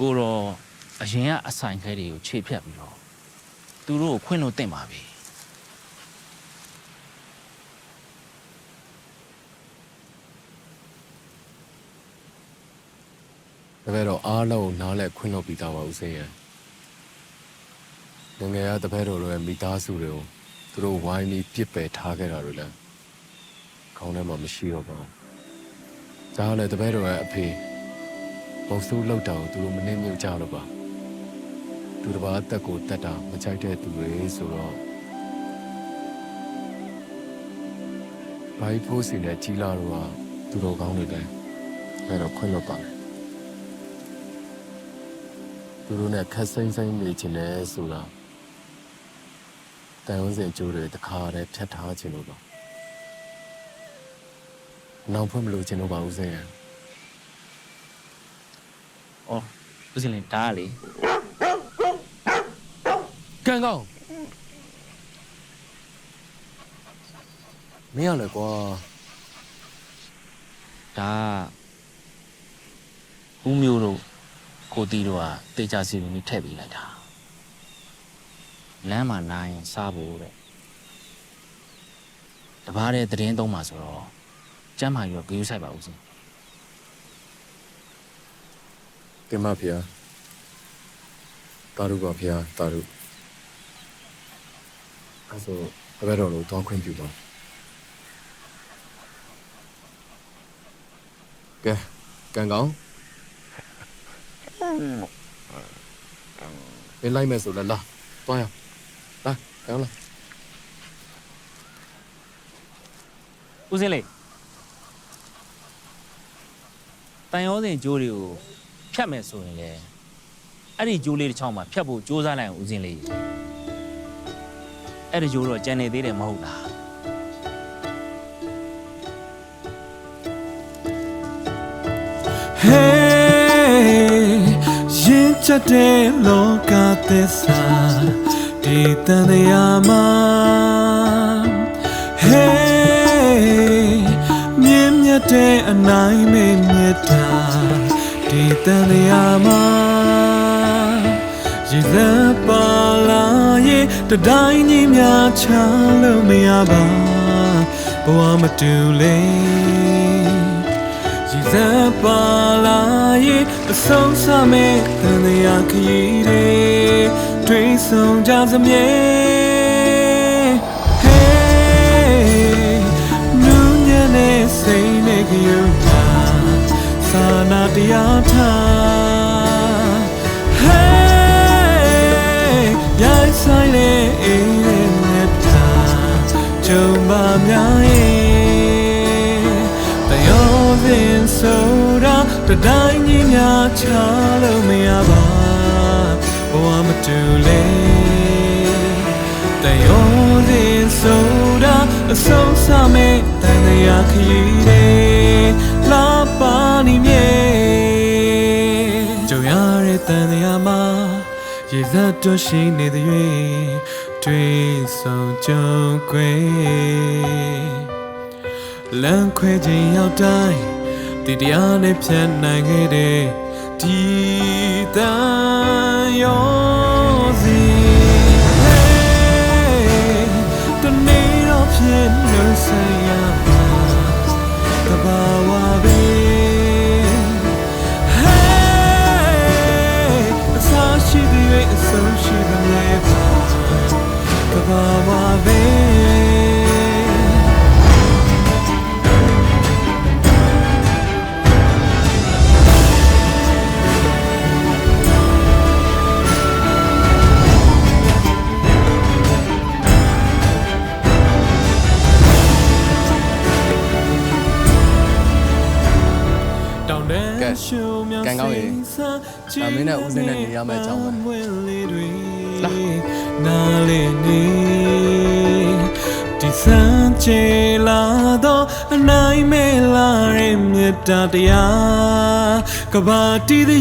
ကိုတော့အရင်ကအဆိုင်ခဲတွေကိုခြေဖြတ်ပြီးတော့သူတို့ကိုခွင့်လို့တင့်ပါပြီတပည့်တော်အားလုံးနားလဲခွင့်လို့ပြီးသားပါဦးစင်ရငငယ်ကတပည့်တော်ရဲ့မိသားစုတွေကိုသူတို့ဝိုင်းပြီးပြစ်ပယ်ထားခဲ့တာတွေလည်းခေါင်းထဲမှာမရှိတော့ပါဘူးဒါကလည်းတပည့်တော်ရဲ့အဖေမုံစုလောက်တာကိုသူတို့မနှင်းမြုပ်ကြလို့ပါသူတစ်ပါးအသက်ကိုတတ်တာမကြိုက်တဲ့သူတွေဆိုတော့ဘိုင်းဖိုးစီနဲ့ကြီးလာတော့သူတို့ကောင်းနေတယ်အဲ့တော့ခွင့်လို့ပါတယ်သူတို့နဲ့ခက်စိမ့်စိမ့်နေချင်တယ်ဆိုတာတန်ဝန်းစင်ကျိုးတွေတခါတည်းဖြတ်ထားခြင်းလို့ပါနောက်ဖွင့်မလို့ခြင်းလို့ပါဦးစင်ရအော်ဦးစင်လေးဒါကလေကန်ကောင်းမင်းရလေကွာဒါဦးမျိုးတို့ကိုတီတို့ကတေချာစီရင်ထည့်ပေးလိုက်တာလမ်းမှာနားရင်စားဖို့တဲ့တပားတဲ့သတင်းသုံးပါဆိုတော့ကျမ်းမာရောဂရုစိုက်ပါဦးစင်တင်မဖေတာရုပါဖေတာရုအဲ့ဆိုတပည့်တော်တို့တောင်းခွင့်ပြုပါကဲကန်ကောင်းမင်းလိုက်မယ်ဆိုလည်းလာတွားရလာကောင်းလားဦးစင်လေးတန်ရောစင်ကျိုးတွေကိုဖြတ်မယ်ဆိုရင်လေအဲ့ဒီကျိုးလေးတစ်ချောင်းမှာဖြတ်ဖို့စူးစမ်းလိုက်အောင်ဦးစင်လေးအဲ့ဒီကျိုးတော့ကြံနေသေးတယ်မဟုတ်လားဟေးရင်ချတဲ့လောကသစ္စာဒီတန်တရားမှာဟေးမြင့်မြတ်တဲ့အနိုင်မေမြတ်တာဒီတန်တရားမှာရည်စပ်ပါလာရဲ့တတိုင်းကြီးများချလို့မရပါဘဝမတူလေရည်စပ်ပါလာရဲ့အဆုံးစမဲ့တန်တရားခရီးတွေတွေ့ဆုံကြစမြဲဟေးနူးညံ့တဲ့စိတ်နဲ့ကြုံတာသာနာတရားထားဟေးရိုက်ဆိုင်တဲ့အေးရဲ့မြတ်တာကြုံပါများရဲ့တယောပင်ဆိုတာတတိုင်းကြီးများချလို့မရပါဘဝမတူလေတယောပင်ဆိုတာအဆုံးစမဲ့တန်တရားခရီးတွေလာပါနေမြေကြုံရတဲ့တန်တရားမှာရေစက်တွရှိနေတဲ့၍တွေ့ဆုံကြုံခွေလမ်းခွဲခြင်းရောက်တိုင်းဒီတရားနဲ့ဖြတ်နိုင်ခဲ့တဲ့ဒီတန်ရောစီတနေ့တော့ဖြစ်လို့ဆိုင်ရမှာတဘာဝပဲအစားရှိတဲ့အဆုံးရှိမလဲပါတဘာဝပဲကန်ကောင်းရေအမင်းနဲ့ဦးစင်းနဲ့နေရမယ့်အကြောင်းပဲလာနားလေနေဒီစံချေလာတော့အနိုင်မဲလာရဲ့မြတ်တရားကဘာတီးတဲ့